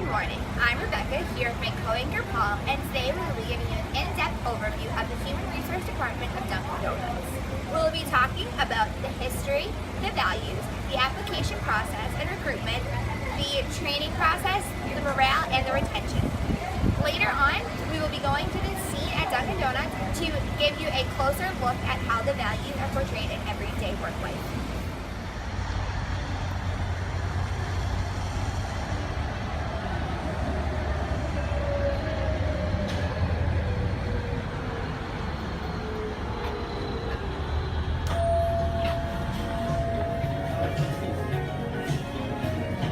Good morning. I'm Rebecca here with my co-anchor Paul, and today we will be giving you an in-depth overview of the Human Resource Department of Dunkin' Donuts. We'll be talking about the history, the values, the application process and recruitment, the training process, the morale, and the retention. Later on, we will be going to the scene at Dunkin' Donuts to give you a closer look at how the values are portrayed in everyday work life.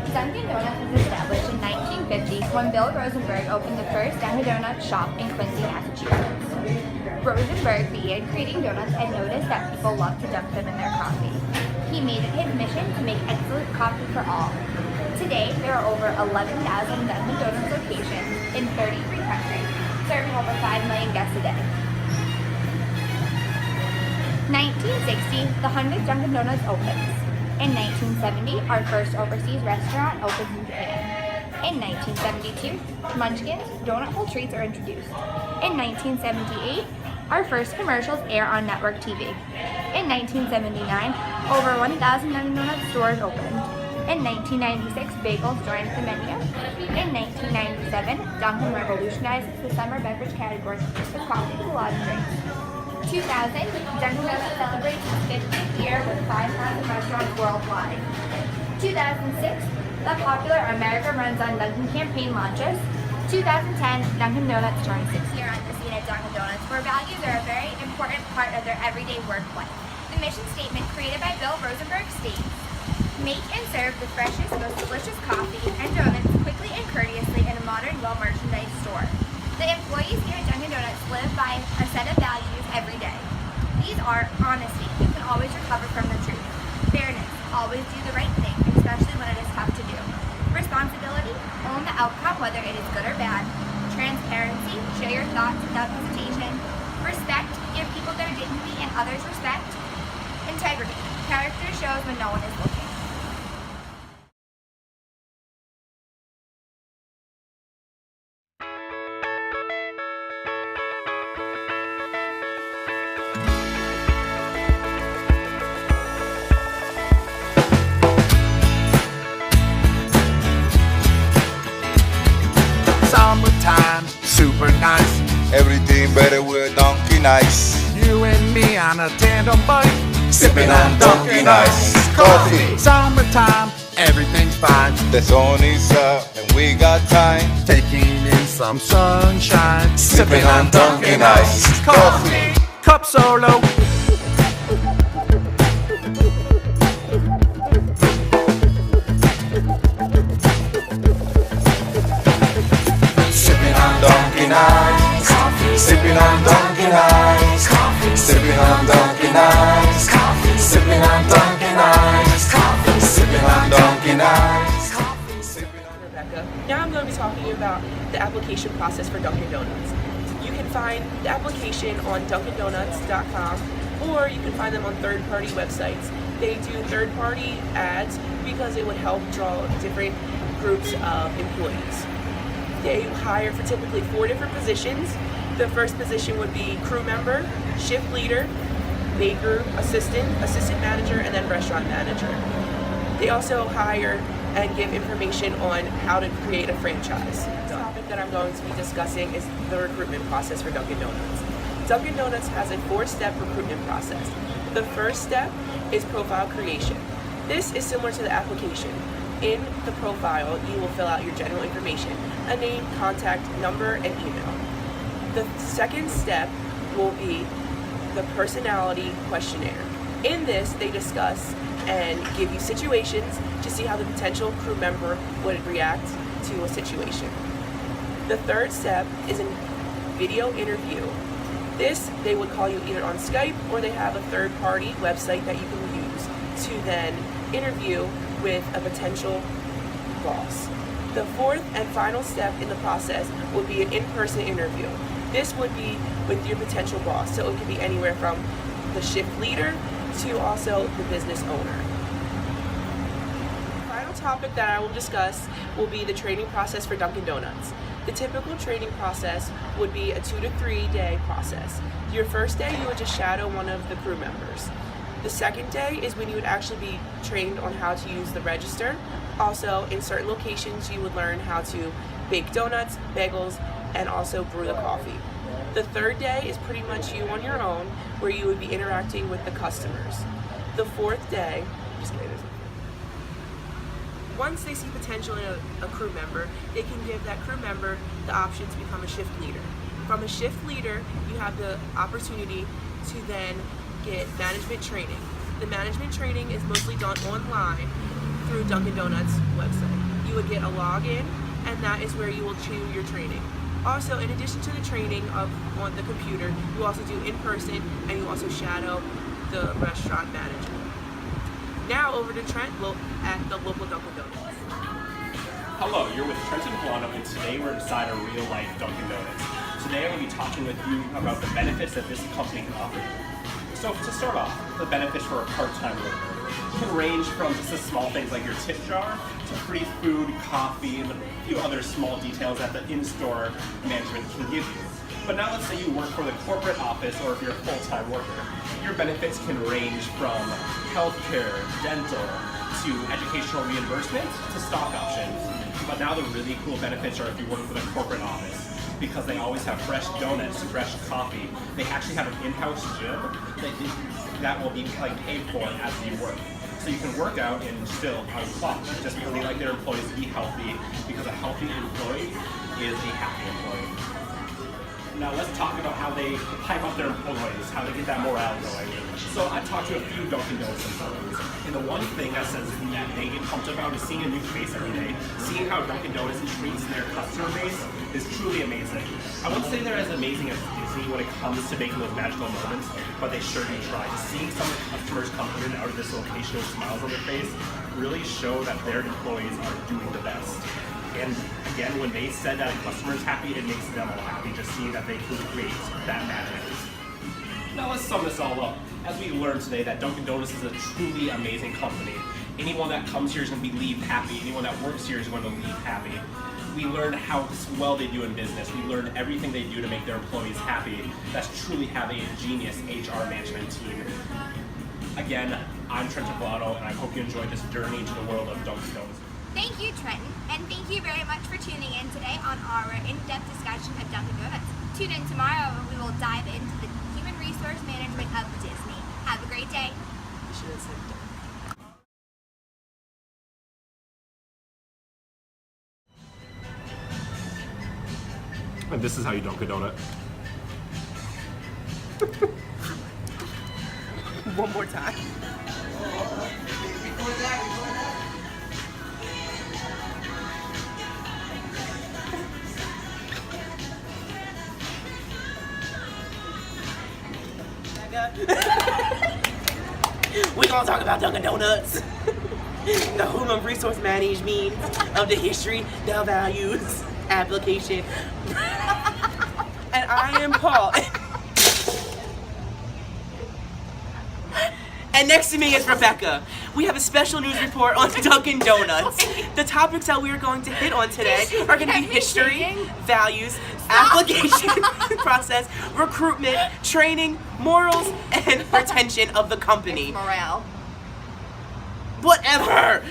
Dunkin' Donuts was established in 1950 when Bill Rosenberg opened the first Dunkin' Donuts shop in Quincy, Massachusetts. Rosenberg began creating donuts and noticed that people loved to dunk them in their coffee. He made it his mission to make excellent coffee for all. Today, there are over 11,000 Dunkin' Donuts locations in 33 countries, serving over 5 million guests a day. 1960, the 100th Dunkin' Donuts opens. In 1970, our first overseas restaurant opens in Japan. In 1972, Munchkins donut hole treats are introduced. In 1978, our first commercials air on network TV. In 1979, over 1,000 Dunkin' Donuts stores opened. In 1996, bagels joined the menu. In 1997, Dunkin' revolutionizes the summer beverage category with coffee, salad, and drinks. 2000, Dunkin' Donuts celebrates its 50th year with 5,000 restaurants worldwide. 2006, the popular America Runs on Dunkin' campaign launches. 2010, Dunkin' Donuts turns 6 years on the scene at Dunkin' Donuts, where values are a very important part of their everyday work life. The mission statement created by Bill Rosenberg states, "Make and serve the freshest, most delicious coffee and donuts quickly and courteously in a modern, well-merchandised store." The employees here at Dunkin' Donuts live by a set of values every day. These are honesty, you can always recover from the truth; fairness, always do the right thing, especially when it is tough to do; responsibility, own the outcome whether it is good or bad; transparency, share your thoughts without hesitation; respect, give people their dignity and others respect; integrity, character shows when no one is looking. Summertime, super nice. Everything better with Dunkin' Ice. You and me on a tandem bike, Sipping on Dunkin' Ice coffee. Summertime, everything's fine. The sun is up and we got time. Taking in some sunshine, Sipping on Dunkin' Ice coffee. Cup solo. Sipping on Dunkin' Ice coffee. Sipping on Dunkin' Ice coffee. Sipping on Dunkin' Ice coffee. Sipping on Dunkin' Ice coffee. Sipping on Dunkin' Ice coffee. Sipping on Rebecca. Now I'm going to be talking about the application process for Dunkin' Donuts. You can find the application on DunkinDonuts.com, or you can find them on third-party websites. They do third-party ads because it would help draw different groups of employees. They hire for typically 4 different positions. The first position would be crew member, shift leader, baker, assistant manager, and then restaurant manager. They also hire and give information on how to create a franchise. The topic that I'm going to be discussing is the recruitment process for Dunkin' Donuts. Dunkin' Donuts has a 4-step recruitment process. The first step is profile creation. This is similar to the application. In the profile, you will fill out your general information, a name, contact number, and email. The second step will be the personality questionnaire. In this, they discuss and give you situations to see how the potential crew member would react to a situation. The third step is a video interview. This, they would call you either on Skype, or they have a third-party website that you can use to then interview with a potential boss. The fourth and final step in the process would be an in-person interview. This would be with your potential boss, so it could be anywhere from the shift leader to also the business owner. The final topic that I will discuss will be the training process for Dunkin' Donuts. The typical training process would be a 2 to 3 day process. Your first day, you would just shadow one of the crew members. The second day is when you would actually be trained on how to use the register. Also, in certain locations, you would learn how to bake donuts, bagels, and also brew the coffee. The third day is pretty much you on your own, where you would be interacting with the customers. The fourth day, once they see potential in a crew member, they can give that crew member the option to become a shift leader. From a shift leader, you have the opportunity to then get management training. The management training is mostly done online through Dunkin' Donuts website. You would get a login, and that is where you will choose your training. Also, in addition to the training on the computer, you also do in person, and you also shadow the restaurant manager. Now over to Trent at the local Dunkin' Donuts. Hello, you're with Trenton Guano, and today we're inside a real-life Dunkin' Donuts. Today I'm going to be talking with you about the benefits that this company can offer you. So to start off, the benefits for a part-time worker can range from just the small things like your tip jar to free food, coffee, and a few other small details that the in-store management can give you. But now let's say you work for the corporate office, or if you're a full-time worker, your benefits can range from healthcare, dental, to educational reimbursement, to stock options. But now the really cool benefits are if you work for the corporate office, because they always have fresh donuts, fresh coffee. They actually have an in-house gym that will be paid for as you work. So you can work out and still unclock, just because they like their employees to be healthy, because a healthy employee is a happy employee. Now let's talk about how they hype up their employees, how they get that morale going. So I talked to a few Dunkin' Donuts employees, and the one thing that says that they get pumped about is seeing a new face every day. Seeing how Dunkin' Donuts treats their customer base is truly amazing. I wouldn't say they're as amazing as Disney when it comes to making those magical moments, but they sure do try. Seeing some of the customers come in and out of this location with smiles on their face really show that their employees are doing the best. And again, when they said that a customer is happy, it makes them all happy, just seeing that they can create that magic. Now let's sum this all up. As we learned today that Dunkin' Donuts is a truly amazing company. Anyone that comes here is going to leave happy. Anyone that works here is going to leave happy. We learned how well they do in business. We learned everything they do to make their employees happy. That's truly have a genius HR management team. Again, I'm Trent Tablano, and I hope you enjoyed this journey into the world of Dunkin' Donuts. Thank you, Trenton, and thank you very much for tuning in today on our in-depth discussion of Dunkin' Donuts. Tune in tomorrow when we will dive into the human resource management of Disney. Have a great day. And this is how you dunk a donut. One more time. We're gonna talk about Dunkin' Donuts. The human resource management of the history, the values, application. And I am Paul. And next to me is Rebecca. We have a special news report on Dunkin' Donuts. The topics that we are going to hit on today are going to be history, values, application process, recruitment, training, morals, and retention of the company. Morale. Whatever.